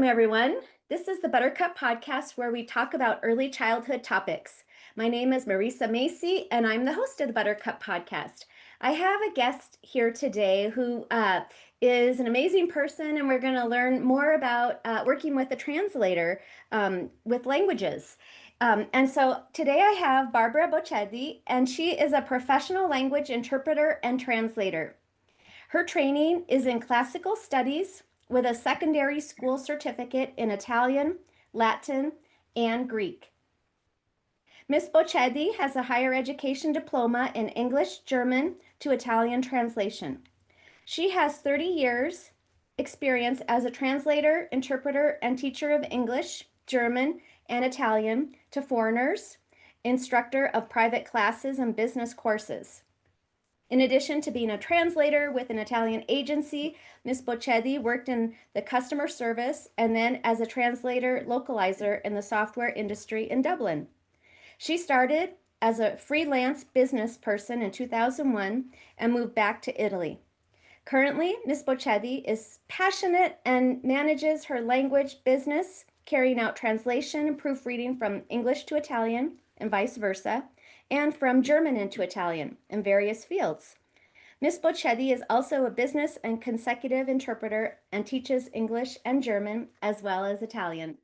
Welcome, everyone. This is the Buttercup Podcast where we talk about early childhood topics. My name is Marisa Macy, and I'm the host of the Buttercup Podcast. I have a guest here today who is an amazing person, and we're going to learn more about working with a translator with languages. And so today I have Barbara Bocedi, and she is a professional language interpreter and translator. Her training is in classical studies with a secondary school certificate in Italian, Latin, and Greek. Ms. Bocedi has a higher education diploma in English, German to Italian translation. She has 30 years experience as a translator, interpreter, and teacher of English, German, and Italian to foreigners, instructor of private classes and business courses. In addition to being a translator with an Italian agency, Ms. Bocedi worked in the customer service and then as a translator localizer in the software industry in Dublin. She started as a freelance business person in 2001 and moved back to Italy. Currently, Ms. Bocedi is passionate and manages her language business, carrying out translation and proofreading from English to Italian and vice versa, and from German into Italian in various fields. Ms. Bocedi is also a business and consecutive interpreter and teaches English and German as well as Italian.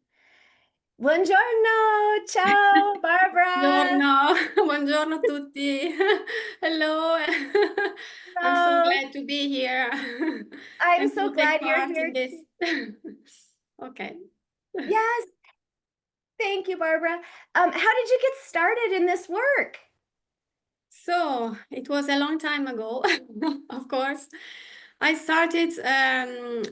Buongiorno, ciao Barbara. Buongiorno, buongiorno a tutti. Hello. I'm so glad to be here. I'm and so to take glad you're part here. in this. Okay. Yes. Thank you, Barbara. How did you get started in this work? So it was a long time ago, of course. I started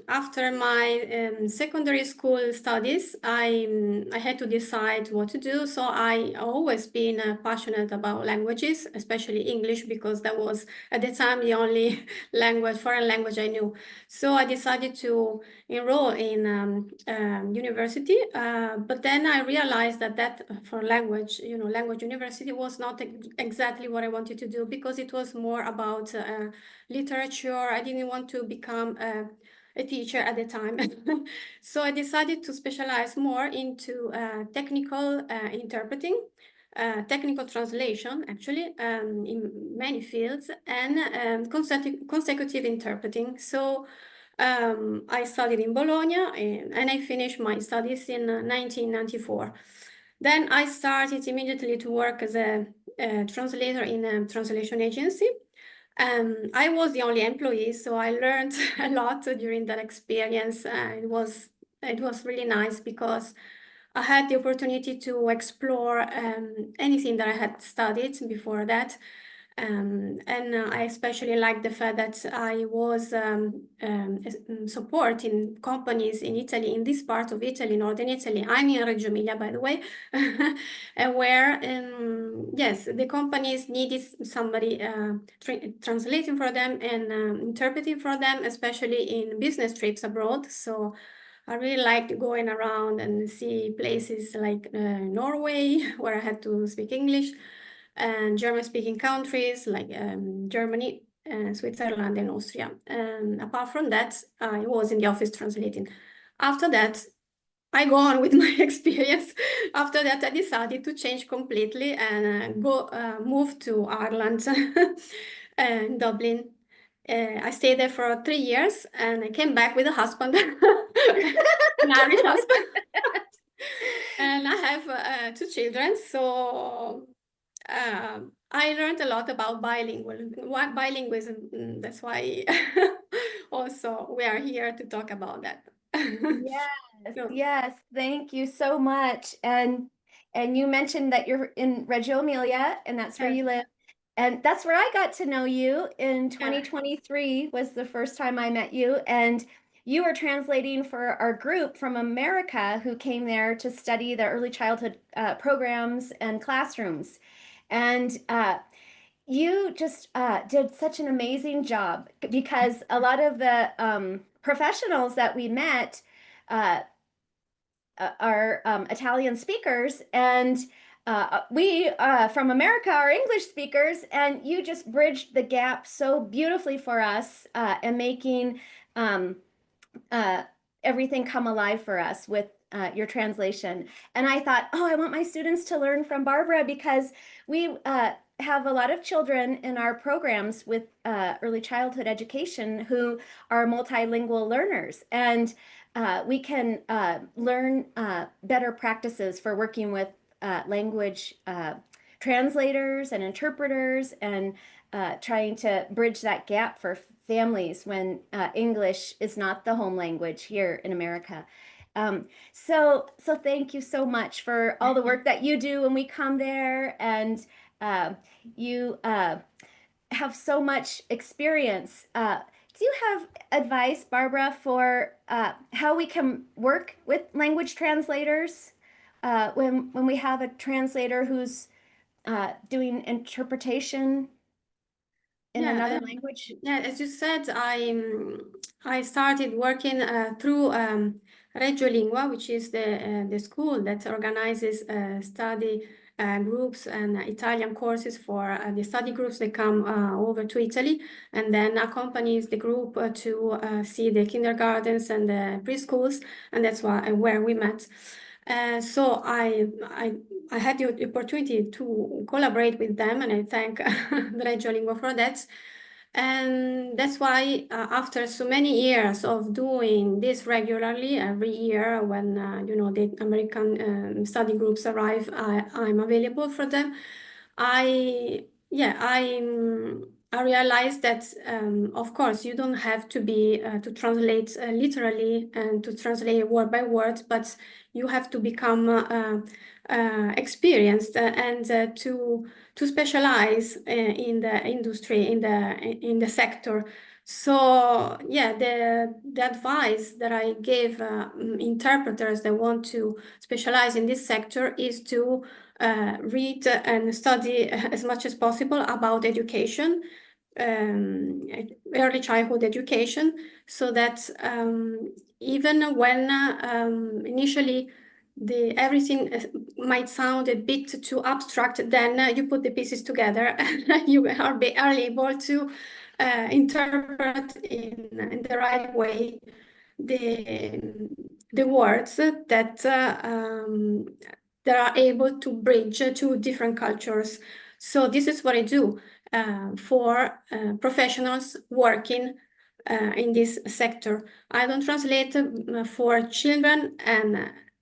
after my secondary school studies. I had to decide what to do. So I always been passionate about languages, especially English, because that was at the time the only foreign language I knew. So I decided to enroll in university, but then I realized that for language university was not exactly what I wanted to do, because it was more about literature. I didn't want to become a teacher at the time. So I decided to specialize more into technical interpreting, technical translation, actually, in many fields, and consecutive interpreting. So I studied in Bologna, and I finished my studies in 1994. Then I started immediately to work as a translator in a translation agency. I was the only employee, so I learned a lot during that experience. It was really nice because I had the opportunity to explore anything that I had studied before that. And I especially liked the fact that I was supporting companies in Italy, in this part of Italy, northern Italy. I'm in Reggio Emilia, by the way, where, yes, the companies needed somebody translating for them and interpreting for them, especially in business trips abroad. So I really liked going around and see places like Norway, where I had to speak English, and German-speaking countries like Germany, Switzerland, and Austria. And apart from that, I was in the office translating. After that, I go on with my experience. After that, I decided to change completely and move to Ireland, in Dublin. I stayed there for 3 years, and I came back with a husband, an Irish husband. And I have 2 children, so I learned a lot about bilingualism. That's why also we are here to talk about that. Yes, So, yes, thank you so much. And you mentioned that you're in Reggio Emilia, and that's where yes, you live. And that's where I got to know you in yeah. 2023 was the first time I met you. And you were translating for our group from America who came there to study the early childhood programs and classrooms. And you just did such an amazing job because a lot of the professionals that we met uh, are Italian speakers, and we from America are English speakers, and you just bridged the gap so beautifully for us and making uh, everything come alive for us with your translation. And I thought, oh, I want my students to learn from Barbara because we have a lot of children in our programs with early childhood education who are multilingual learners. And we can learn better practices for working with language translators and interpreters and trying to bridge that gap for families when English is not the home language here in America. So thank you so much for all the work that you do when we come there, and uh, you have so much experience. Do you have advice, Barbara, for how we can work with language translators when we have a translator who's doing interpretation in Yeah, another language? yeah. As you said, I started working through Reggio Lingua, which is the school that organizes study groups and Italian courses for the study groups that come over to Italy, and then accompanies the group to see the kindergartens and the preschools, and that's where we met. So I had the opportunity to collaborate with them, and I thank the Reggio Lingua for that. And that's why, after so many years of doing this regularly, every year when the American study groups arrive, I'm available for them. I yeah I realized that of course you don't have to be to translate literally and to translate word by word, but you have to become experienced and to specialize in the industry, in the sector. So yeah, the advice that I give interpreters that want to specialize in this sector is to read and study as much as possible about education, um, early childhood education, so that even when initially everything might sound a bit too abstract, then you put the pieces together and you are able to interpret in the right way the words that are able to bridge two different cultures. So this is what I do for professionals working in this sector. I don't translate for children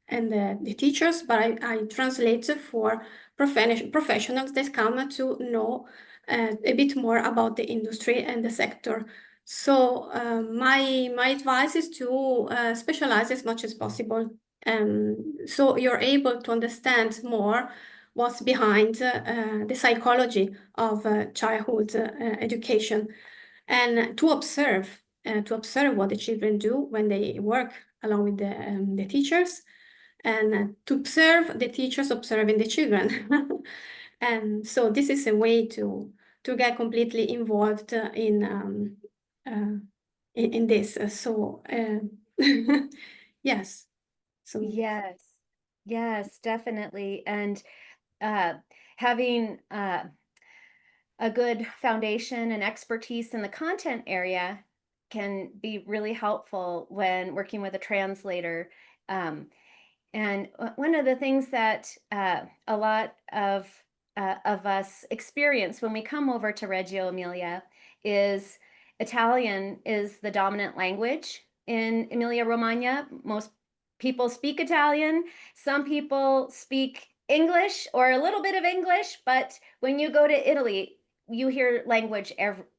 and the teachers, but I translate for professionals that come to know a bit more about the industry and the sector. So my advice is to specialize as much as possible, so you're able to understand more what's behind the psychology of childhood education, and to observe what the children do when they work along with the teachers, and to observe the teachers observing the children. And so this is a way to get completely involved uh, in this. Yes. So Yes, yes, definitely. And uh, having a good foundation and expertise in the content area can be really helpful when working with a translator. Um, and one of the things that a lot of us experience when we come over to Reggio Emilia is Italian is the dominant language in Emilia-Romagna. Most people speak Italian. Some people speak English or a little bit of English, but when you go to Italy, you hear language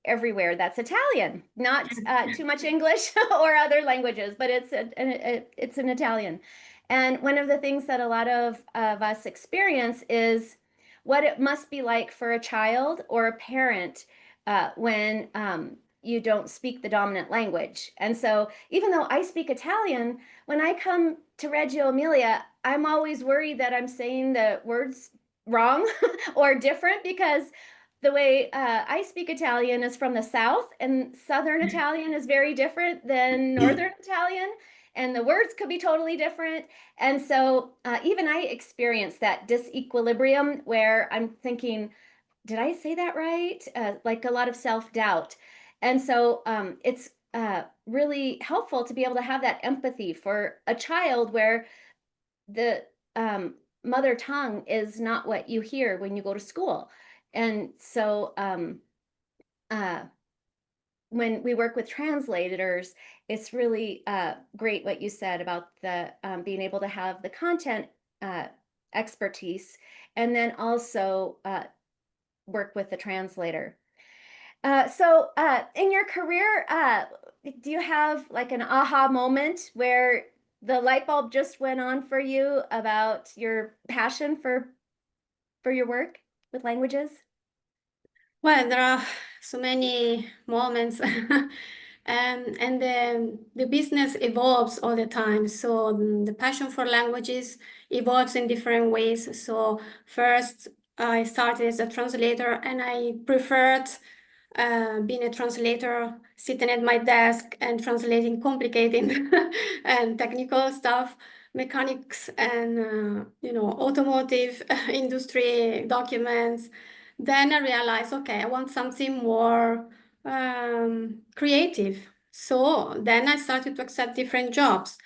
everywhere that's Italian, not too much English or other languages, but it's an Italian. And one of the things that a lot of us experience is what it must be like for a child or a parent when you don't speak the dominant language. And so, even though I speak Italian, when I come to Reggio Emilia, I'm always worried that I'm saying the words wrong or different because the way I speak Italian is from the South, and Southern Italian is very different than Northern Italian, and the words could be totally different. And so even I experience that disequilibrium where I'm thinking, did I say that right? Like a lot of self-doubt. And so it's really helpful to be able to have that empathy for a child where the mother tongue is not what you hear when you go to school. And so uh, when we work with translators, it's really great what you said about the being able to have the content uh, expertise and then also work with the translator. So in your career, do you have like an aha moment where the light bulb just went on for you about your passion for your work with languages? Well, there are so many moments, and the business evolves all the time. So the passion for languages evolves in different ways. So first, I started as a translator, and I preferred being a translator, sitting at my desk and translating complicated and technical stuff, mechanics and automotive industry documents. Then I realized, okay, I want something more creative. So then I started to accept different jobs.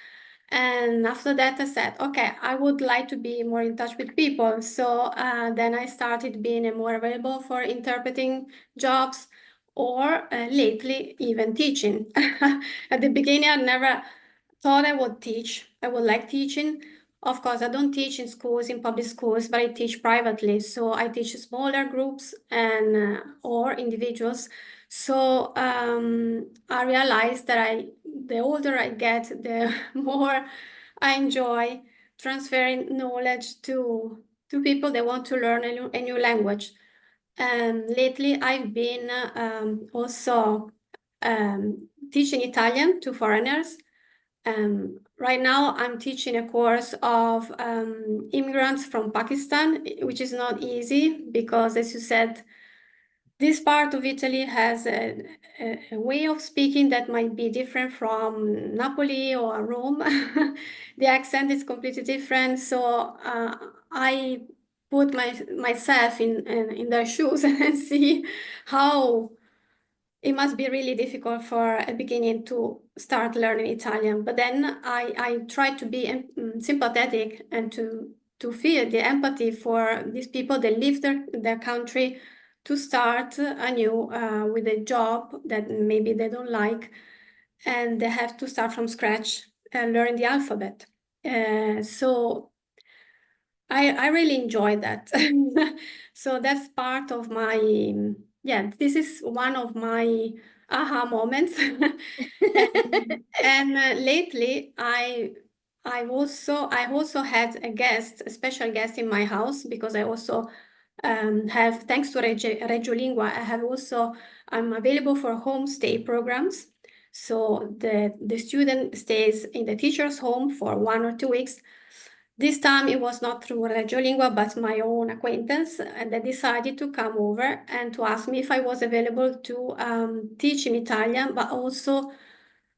And after that, I said, okay, I would like to be more in touch with people. So then I started being more available for interpreting jobs or lately even teaching. At the beginning, I never thought I would teach. I would like teaching. Of course, I don't teach in schools, in public schools, but I teach privately. So I teach smaller groups and or individuals. So I realized that the older I get, the more I enjoy transferring knowledge to people that want to learn a new language. And lately, I've been also teaching Italian to foreigners. Right now, I'm teaching a course of immigrants from Pakistan, which is not easy because, as you said, this part of Italy has a way of speaking that might be different from Napoli or Rome. The accent is completely different. So I put myself in their shoes and see how it must be really difficult for a beginning to start learning Italian. But then I try to be sympathetic and to feel the empathy for these people that leave their country to start anew with a job that maybe they don't like, and they have to start from scratch and learn the alphabet. So I really enjoy that. So that's part of my, yeah, this is one of my aha moments. And lately, I also had a special guest in my house because I also have, thanks to Reggio Lingua, I'm available for homestay programs. So the student stays in the teacher's home for 1 or 2 weeks. This time it was not through Reggio Lingua, but my own acquaintance, and they decided to come over and to ask me if I was available to teach him Italian, but also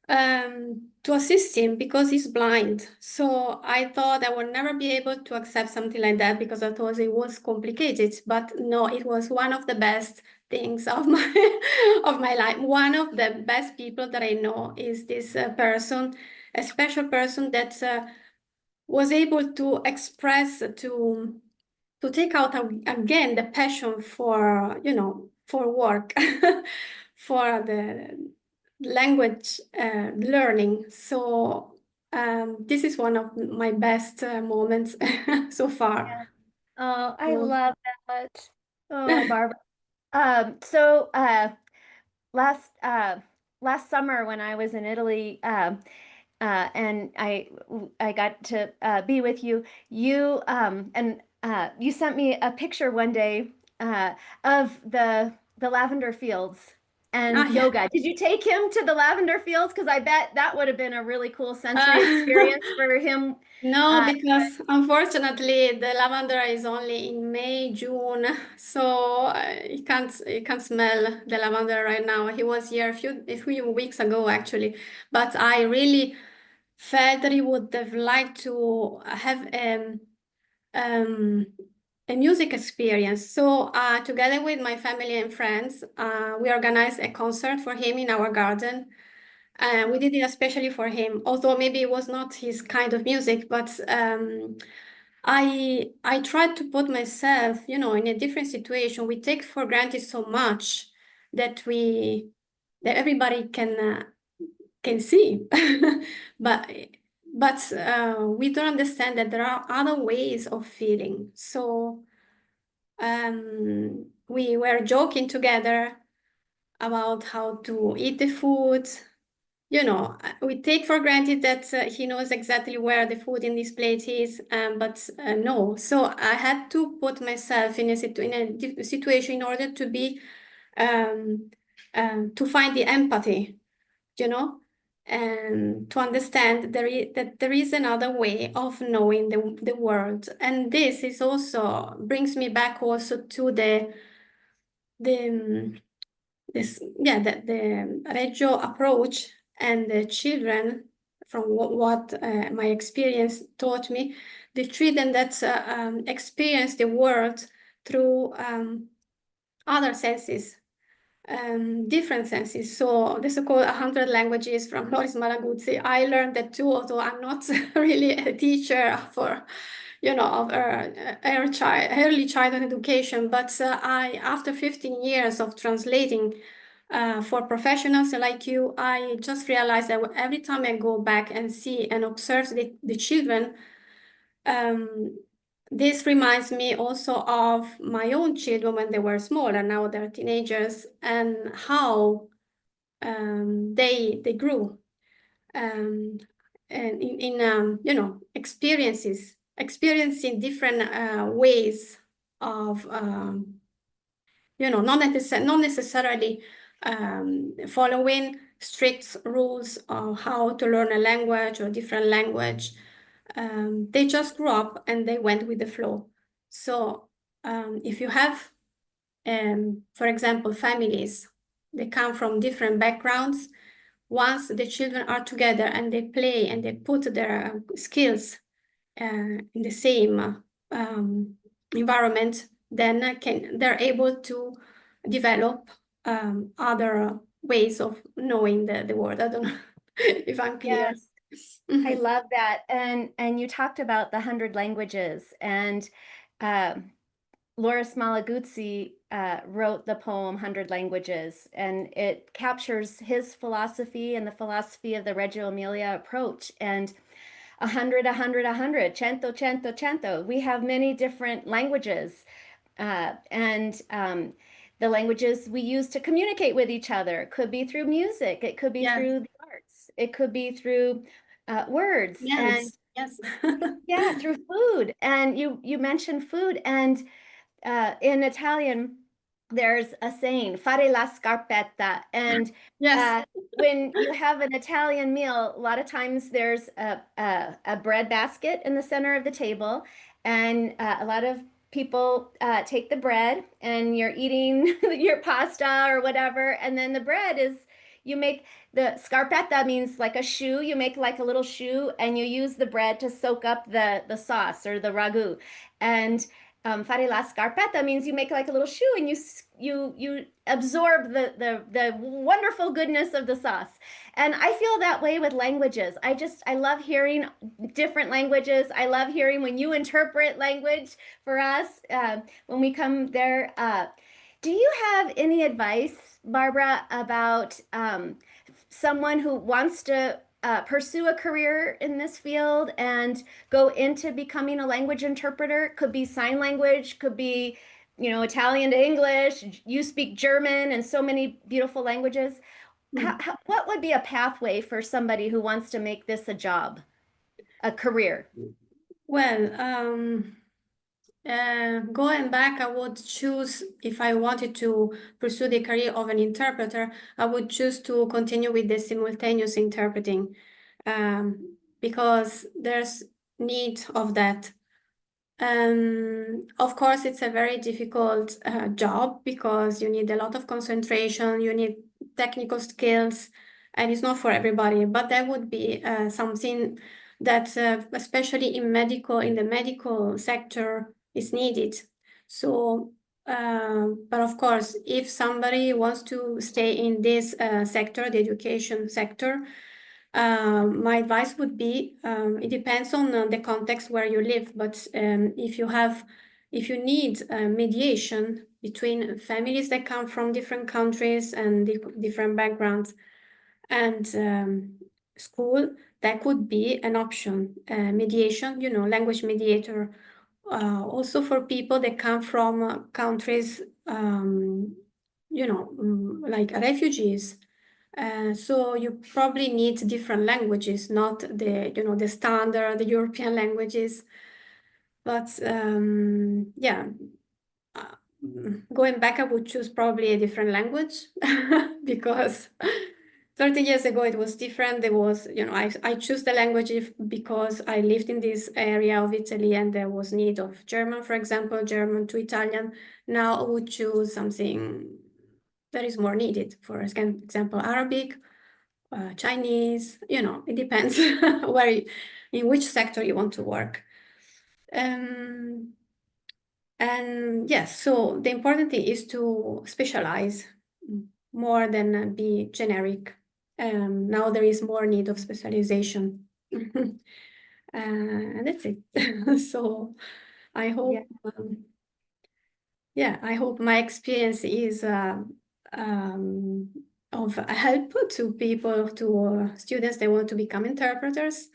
to assist him because he's blind. So I thought I would never be able to accept something like that because I thought it was complicated. But no, it was one of the best things of my of my life. One of the best people that I know is this person, a special person that was able to express to take out again the passion for for work for the language learning. So this is one of my best moments so far. Oh, I So, love that. Oh, Barbara. So last last summer when I was in Italy, and I got to be with you. You sent me a picture one day of the lavender fields and yeah. yoga. Did you take him to the lavender fields? Because I bet that would have been a really cool sensory Uh, experience for him. No, Uh, because unfortunately the lavender is only in May, June, so you can't smell the lavender right now. He was here a few weeks ago actually, but I really felt that he would have liked to have um, a music experience. So together with my family and friends, we organized a concert for him in our garden. We did it especially for him, although maybe it was not his kind of music, but I tried to put myself, you know, in a different situation. We take for granted so much that everybody can see, but we don't understand that there are other ways of feeling. So we were joking together about how to eat the food. You know, we take for granted that he knows exactly where the food in this plate is, but no. So I had to put myself in a situation in order to be to find the empathy, you know, and to understand that there is another way of knowing the world. And this is also brings me back also to the the Reggio approach and the children, from what my experience taught me, the children that experience the world through other senses, different senses. So the so-called 100 languages from Loris Malaguzzi, I learned that too, although I'm not really a teacher for, you know, of early childhood education. But after 15 years of translating for professionals like you, I just realized that every time I go back and see and observe the children, this reminds me also of my own children when they were small, and now they're teenagers, and how they grew, and in you know, experiencing different ways of you know, not necessarily following strict rules of how to learn a language or different language. They just grew up and they went with the flow. So if you have, for example, families, they come from different backgrounds. Once the children are together and they play and they put their skills in the same environment, then they're able to develop other ways of knowing the world. I don't know if I'm clear. Yes, I love that. And you talked about the 100 languages, and Loris Malaguzzi wrote the poem 100 Languages, and it captures his philosophy and the philosophy of the Reggio Emilia approach. And 100, 100, 100, cento, cento, cento. We have many different languages, and the languages we use to communicate with each other. It could be through music, it could be Yes, through the arts, it could be through words, and yes, yes. yeah, through food. And you mentioned food, and in Italian, there's a saying, fare la scarpetta. And Yes, when you have an Italian meal, a lot of times there's a bread basket in the center of the table, and a lot of people take the bread, and you're eating your pasta or whatever, and then the bread is, you make the scarpetta, means like a shoe. You make like a little shoe, and you use the bread to soak up the sauce or the ragu. And fare la scarpetta means you make like a little shoe, and you absorb the wonderful goodness of the sauce. And I feel that way with languages. I love hearing different languages. I love hearing when you interpret language for us when we come there. Do you have any advice, Barbara, about someone who wants to pursue a career in this field and go into becoming a language interpreter? Could be sign language, could be, you know, Italian to English. You speak German and so many beautiful languages. What would be a pathway for somebody who wants to make this a job, a career? well, going back, I would choose, if I wanted to pursue the career of an interpreter, I would choose to continue with the simultaneous interpreting, because there's need of that. Of course, it's a very difficult job because you need a lot of concentration, you need technical skills, and it's not for everybody. But that would be something that, especially in the medical sector, is needed. So But of course, if somebody wants to stay in this sector, the education sector, my advice would be, it depends on the context where you live, but if you need mediation between families that come from different countries and different backgrounds and school, that could be an option. Mediation, language mediator, also for people that come from countries, like refugees. So you probably need different languages, not the standard European languages. But yeah, uh, going back, I would choose probably a different language because 30 years ago it was different. There was, I choose the language because I lived in this area of Italy and there was need of German, for example, German to Italian. Now I would choose something that is more needed. For example, Arabic, Chinese, it depends in which sector you want to work. Um, and yes, so the important thing is to specialize more than be generic. Now there is more need of specialization. And that's it. So I Yeah. hope, I hope my experience is of help to people, to students that want to become interpreters.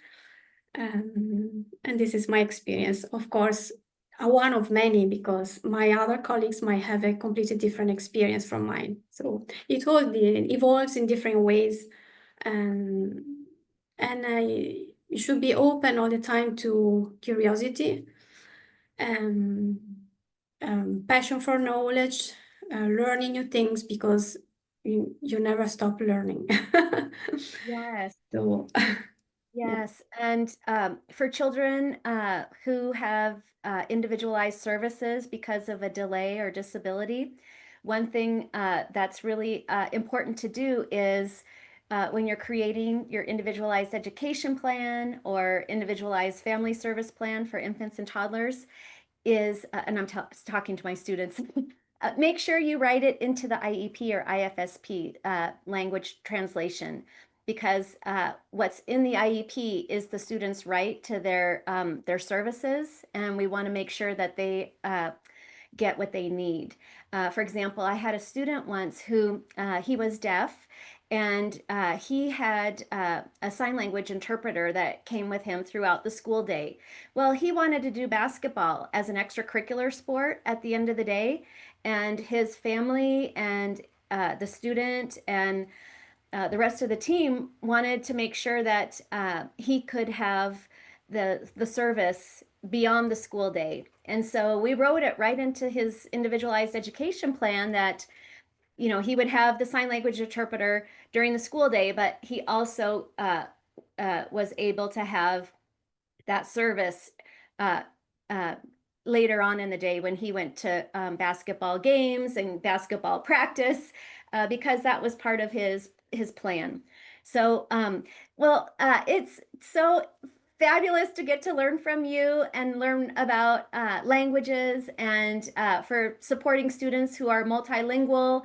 And this is my experience. Of course, one of many, because my other colleagues might have a completely different experience from mine. So it all evolves in different ways. And, you should be open all the time to curiosity, and passion for knowledge, learning new things, because you never stop learning. Yes. So, yeah. Yes, and for children who have individualized services because of a delay or disability, one thing that's really important to do is when you're creating your individualized education plan or individualized family service plan for infants and toddlers, is, and I'm talking to my students, make sure you write it into the IEP or IFSP language translation, because what's in the IEP is the student's right to their services, and we want to make sure that they get what they need. For example, I had a student once who he was deaf, and he had a sign language interpreter that came with him throughout the school day. Well, he wanted to do basketball as an extracurricular sport at the end of the day, and his family and the student and the rest of the team wanted to make sure that he could have the service beyond the school day. And so we wrote it right into his individualized education plan that, he would have the sign language interpreter during the school day, but he also was able to have that service uh, uh, later on in the day when he went to basketball games and basketball practice, because that was part of his plan. So, well, it's so fabulous to get to learn from you and learn about languages, and for supporting students who are multilingual,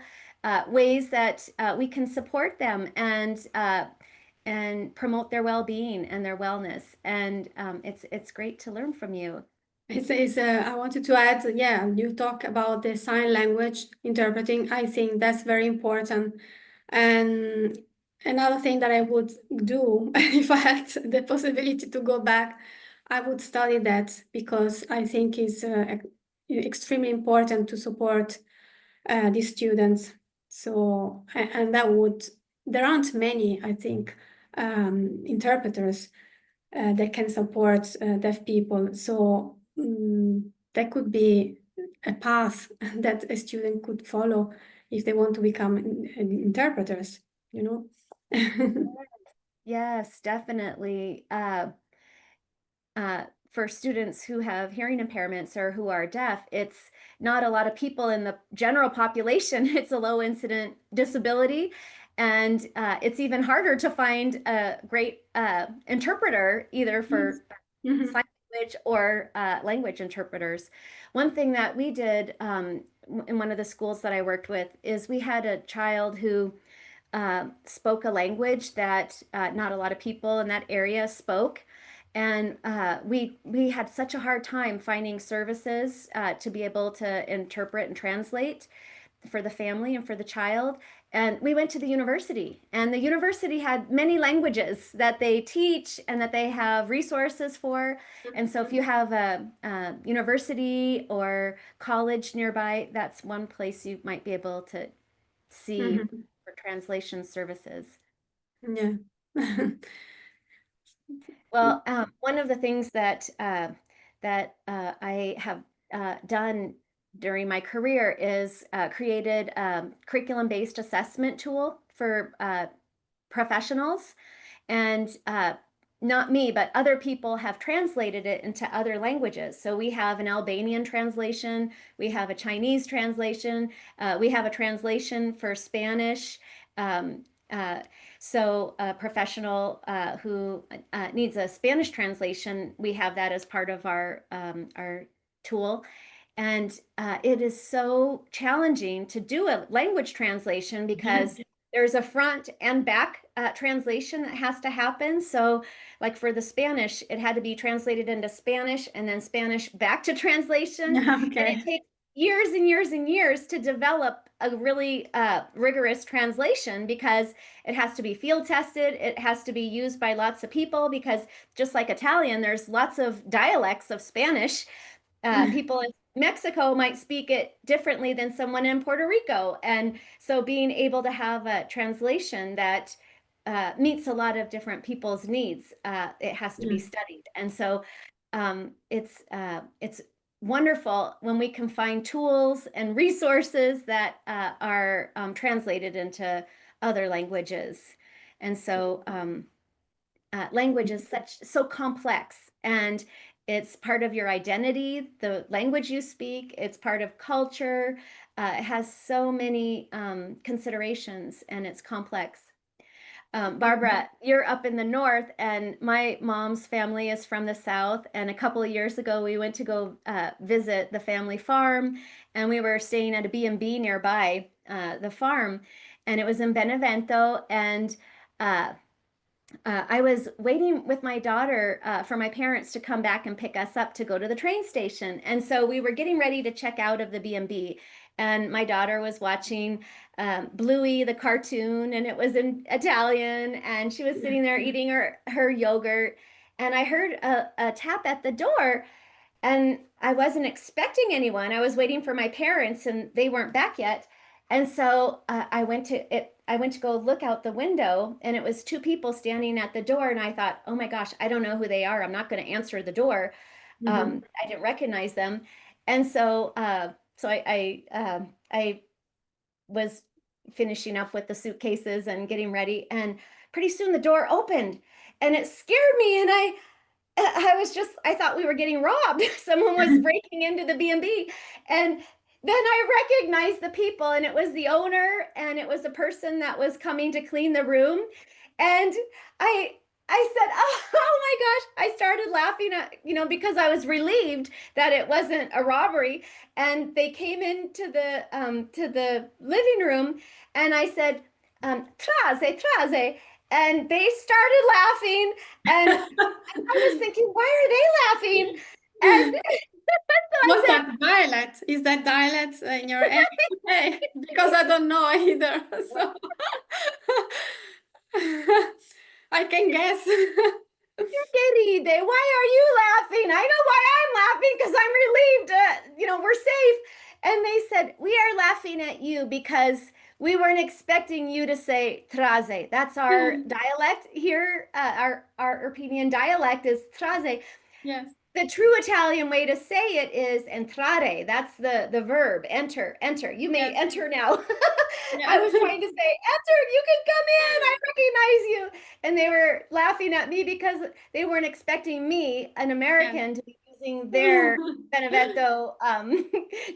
ways that we can support them and promote their well-being and their wellness. And it's great to learn from you. I wanted to add, yeah, you talk about the sign language interpreting. I think that's very important. And another thing that I would do if I had the possibility to go back, I would study that, because I think it's extremely important to support these students. So, and there aren't many, I think, interpreters that can support deaf people. So that could be a path that a student could follow if they want to become interpreters, you know? Yes, definitely. For students who have hearing impairments or who are deaf, it's not a lot of people in the general population. It's a low incident disability. And it's even harder to find a great interpreter, either Yes. for Mhm. sign language or language interpreters. One thing that we did in one of the schools that I worked with is we had a child who spoke a language that not a lot of people in that area spoke. And we had such a hard time finding services to be able to interpret and translate for the family and for the child. And we went to the university, and the university had many languages that they teach and that they have resources for. And so, if you have a university or college nearby, that's one place you might be able to see Mhm. for translation services. Yeah. Well, one of the things I have done during my career is created a curriculum-based assessment tool for professionals, and not me, but other people have translated it into other languages. So we have an Albanian translation, we have a Chinese translation, we have a translation for Spanish. Um, uh, so a professional who needs a Spanish translation, we have that as part of our tool. And it is so challenging to do a language translation because there's a front and back translation that has to happen. So, like for the Spanish, it had to be translated into Spanish and then Spanish back to translation. And it Okay. takes years and years and years to develop a really rigorous translation because it has to be field tested. It has to be used by lots of people because just like Italian, there's lots of dialects of Spanish. People in Mexico might speak it differently than someone in Puerto Rico. And so being able to have a translation that meets a lot of different people's needs, it has to be Mm. studied. And so it's wonderful when we can find tools and resources that are translated into other languages. And so language is so complex, and it's part of your identity, the language you speak, it's part of culture. It has so many considerations, and it's complex. Mm. Barbara, you're up in the north, and my mom's family is from the south. And a couple of years ago, we went to go visit the family farm, and we were staying at a B&B nearby the farm, and it was in Benevento. And uh, I was waiting with my daughter for my parents to come back and pick us up to go to the train station. And so we were getting ready to check out of the B&B. And my daughter was watching Bluey, the cartoon, and it was in Italian. And she was sitting there eating her yogurt. And I heard a tap at the door. And I wasn't expecting anyone. I was waiting for my parents, and they weren't back yet. And so I went to it. I went to go look out the window, and it was two people standing at the door. And I thought, oh my gosh, I don't know who they are. I'm not going to answer the door. Mhm. I didn't recognize them, and so I was finishing up with the suitcases and getting ready, and pretty soon the door opened, and it scared me, and I thought we were getting robbed. Someone was breaking into the B&B. And then I recognized the people, and it was the owner, and it was the person that was coming to clean the room. And I I said, oh, oh my gosh. I started laughing because I was relieved that it wasn't a robbery. And they came into the living room, and I said, traze, traze. And they started laughing, and I was thinking, why are they laughing? And so I What's said, that dialect? Is that dialect in your area? Okay, because I don't know either. So I can guess. Kitty Day, why are you laughing? I know why I'm laughing because I'm relieved. We're safe. And they said, we are laughing at you because we weren't expecting you to say traze. That's our dialect here. Our European dialect is traze. Yes. The true Italian way to say it is entrare. That's the verb, enter, enter. You may Yes. enter now. I Yeah. was trying to say, enter, you can come in. I recognize you. And they were laughing at me because they weren't expecting me, an Yeah. American, to be using their Benevento Yeah.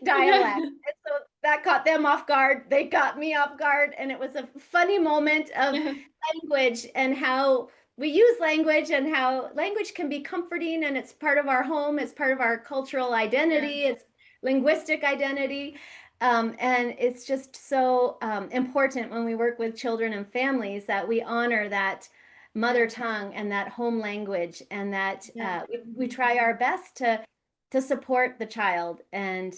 dialect. And so that caught them off guard. They got me off guard. And it was a funny moment of Yeah. language and how we use language, and how language can be comforting, and it's part of our home, it's part of our cultural Yeah. identity, it's linguistic identity. And it's just so important when we work with children and families that we honor that Yeah, mother tongue and that home language, and that yes. we try our best to support the child and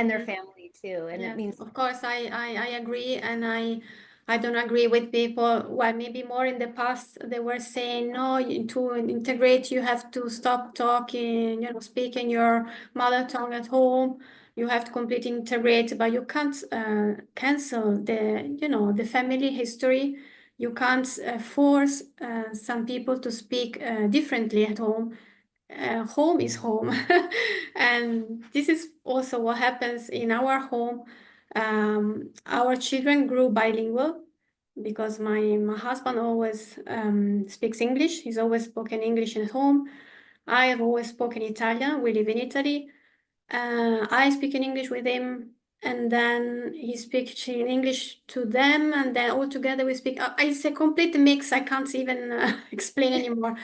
their Mhm. family too. And it Yes, means of course, I agree, and I don't agree with people. Well, maybe more in the past they were saying no, to integrate you have to stop talking, speaking your mother tongue at home. You have to completely integrate, but you can't cancel the family history. You can't force some people to speak differently at home. Home is home. And this is also what happens in our home. Our children grew bilingual because my husband always speaks English. He's always spoken English at home. I have always spoken Italian. We live in Italy. I speak in English with him, and then he speaks in English to them, and then all together we speak. It's a complete mix. I can't even explain anymore.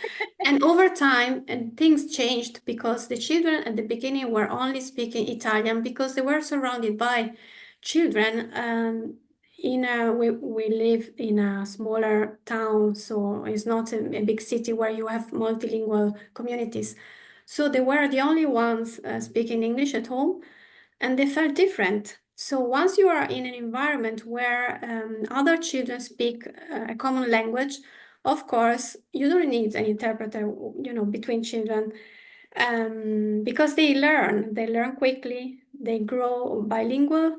And over time, and things changed because the children at the beginning were only speaking Italian because they were surrounded by children. We live in a smaller town, so it's not a big city where you have multilingual communities. So they were the only ones speaking English at home, and they felt different. So once you are in an environment where other children speak a common language, of course, you don't need an interpreter, between children, because they learn quickly, they grow bilingual.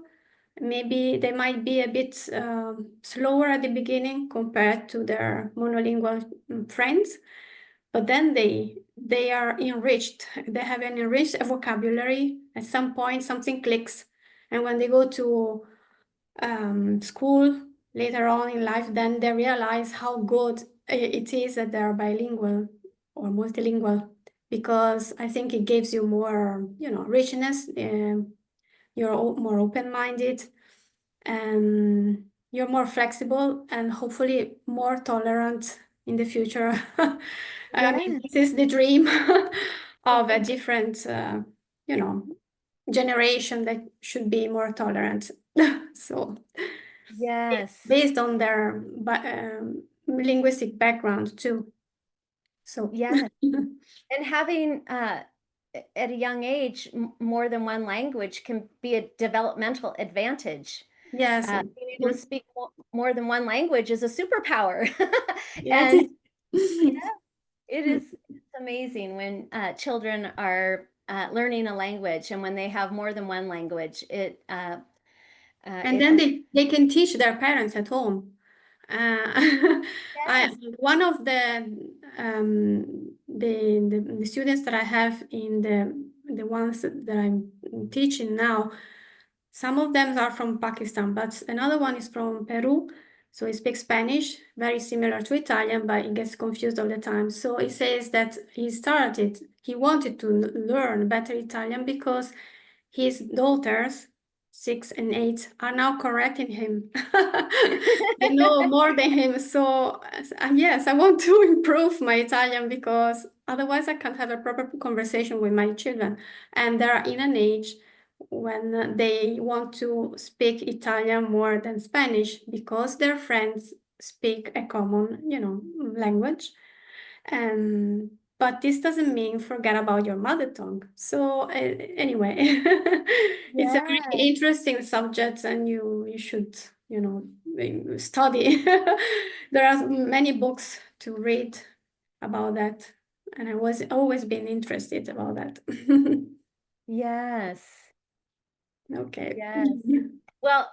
Maybe they might be a bit slower at the beginning compared to their monolingual friends, but then they are enriched. They have an enriched vocabulary. At some point something clicks, and when they go to school later on in life, then they realize how good it is that they're bilingual or multilingual, because I think it gives you more richness. You're more open-minded, and you're more flexible and hopefully more tolerant in the future. I yeah, mean, this is the dream of a different, generation that should be more tolerant. So, yes, based on their linguistic background too. So, yes. And having at a young age more than one language can be a developmental advantage. yes, Being able to speak more than one language is a superpower. yes, And yeah, it is amazing when children are learning a language, and when they have more than one language, and it then they can teach their parents at home. I yes. one of the students that I have in the ones that I'm teaching now, some of them are from Pakistan, but another one is from Peru. So he speaks Spanish, very similar to Italian, but he gets confused all the time. So he says that he wanted to learn better Italian because his daughters, 6 and 8, are now correcting him. They know more than him. So, yes, I want to improve my Italian because otherwise I can't have a proper conversation with my children. And they're in an age when they want to speak Italian more than Spanish because their friends speak a common, language. But this doesn't mean forget about your mother tongue. So anyway, it's a very Yeah. interesting subject, and you should, study. There are many books to read about that, and I was always been interested about that. Yes. Okay. Yes. Well,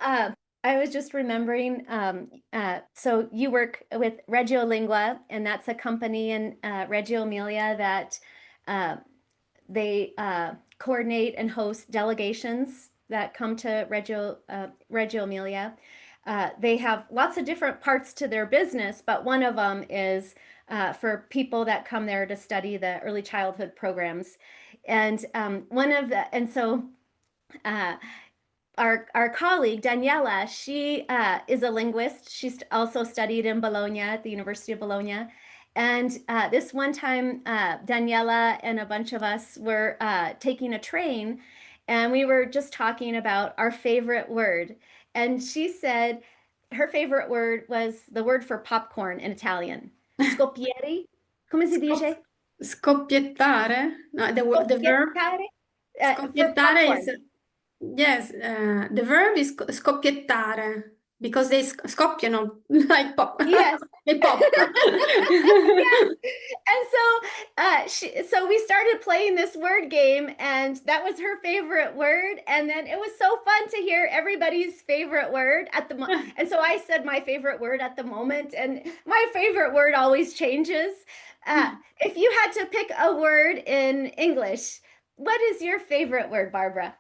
I was just remembering, so you work with Reggio Lingua, and that's a company in Reggio Emilia that uh, they coordinate and host delegations that come to Reggio Emilia. They have lots of different parts to their business, but one of them is for people that come there to study the early childhood programs. And and so uh, our colleague Daniela, she is a linguist. She's also studied in Bologna at the University of Bologna. And this one time, Daniela and a bunch of us were taking a train, and we were just talking about our favorite word. And she said her favorite word was the word for popcorn in Italian. Scoppieri? Come si Scop- dice? Scoppiettare? No, the verb Scoppiettare? For scoppiettare is popcorn. yes. The verb is scoppiettare because they scoppiano like pop. Yes. They pop. Yes. And so we started playing this word game, and that was her favorite word. And then it was so fun to hear everybody's favorite word at the and so I said my favorite word at the moment, and my favorite word always changes. If you had to pick a word in English, what is your favorite word, Barbara?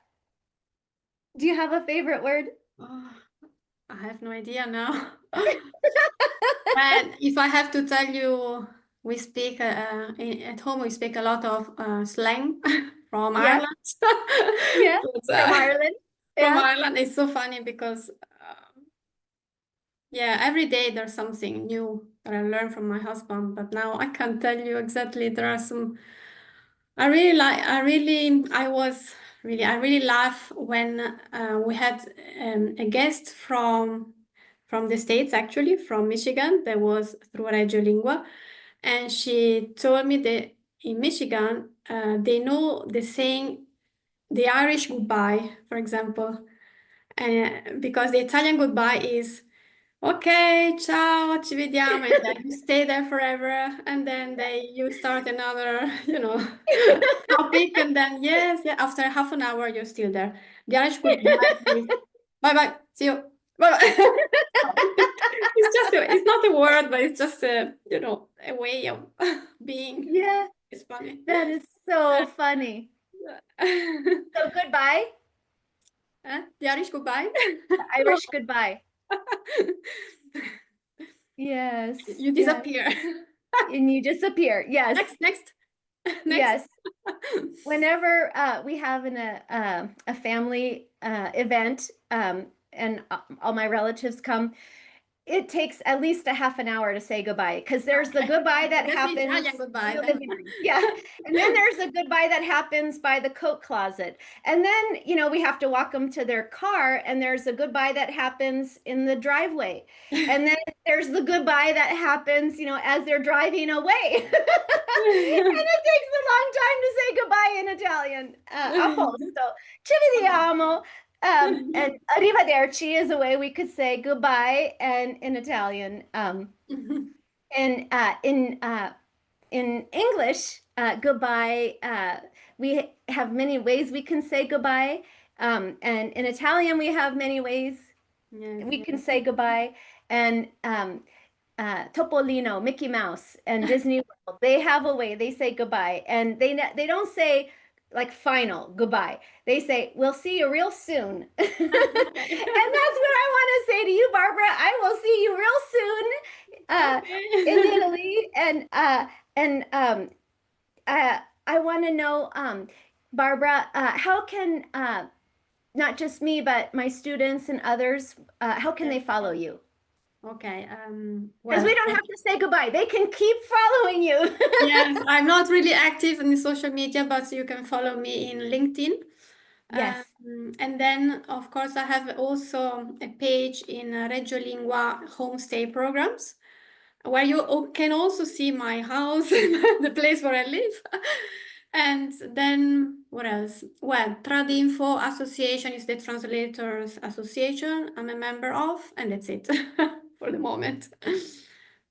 Do you have a favorite word? Oh, I have no idea now. And if I have to tell you, we speak at home. We speak a lot of slang from Yeah, Ireland. yeah, But, from Ireland. from Yeah. Ireland, it's so funny because yeah, every day there's something new that I learn from my husband. But now I can't tell you exactly. There are some. I really like. I really laugh when we had a guest from the States, actually from Michigan. That was through Reggio Lingua, and she told me that in Michigan they know the saying, the Irish goodbye, for example, because the Italian goodbye is ok, ciao, ci vediamo, and then you stay there forever, and then you start another, topic, and then yes, yeah, after half an hour you're still there. The Irish goodbye is bye bye, see you, bye bye. It's not a word, but it's just a way of being. Yeah, It's funny. that is so funny. So goodbye, The Irish goodbye. No. Irish goodbye. Yes, You yes. disappear. And you disappear. Yes, Next, next. yes. Whenever we have a family event, and all my relatives come, it takes at least a half an hour to say goodbye, because there's the goodbye that That's the happens Italian goodbye in the then. living room. Yeah. And then there's a goodbye that happens by the coat closet. And then, we have to walk them to their car, and there's a goodbye that happens in the driveway. And then there's the goodbye that happens, as they're driving away. And it takes a long time to say goodbye in Italian. A posto. Ci vediamo. And arrivederci is a way we could say goodbye and in Italian. And in English, goodbye, we have many ways we can say goodbye. And in Italian, we have many ways Yes, we can yes. say goodbye. And Topolino, Mickey Mouse, and Disney World, they have a way they say goodbye, and they don't say like final goodbye. They say we'll see you real soon, and that's what I want to say to you, Barbara. I will see you real soon in Okay. Italy, and I want to know, Barbara, how can not just me but my students and others, how can Yes. they follow you? Okay. Because Well, we don't have to say goodbye. They can keep following you. yes, I'm not really active in social media, but you can follow me in LinkedIn. Yes. And then, of course, I have also a page in Reggio Lingua homestay programs, where you can also see my house, the place where I live. And then what else? Well, Tradinfo Association is the translators association I'm a member of, and that's it for the moment.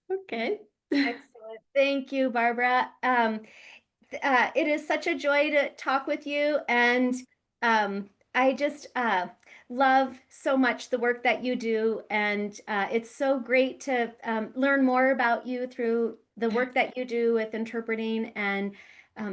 Okay. Excellent. Thank you, Barbara. It is such a joy to talk with you, and I just love so much the work that you do, and it's so great to learn more about you through the work that you do with interpreting, and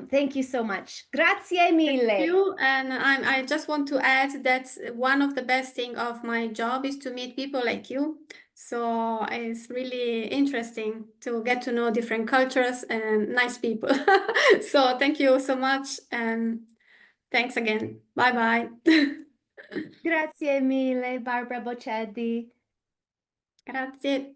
thank you so much. Grazie Thank mille. you. And I just want to add that one of the best thing of my job is to meet people like you. So it's really interesting to get to know different cultures and nice people. So thank you so much, and thanks again. Bye bye. Grazie mille, Barbara Bocedi. Grazie.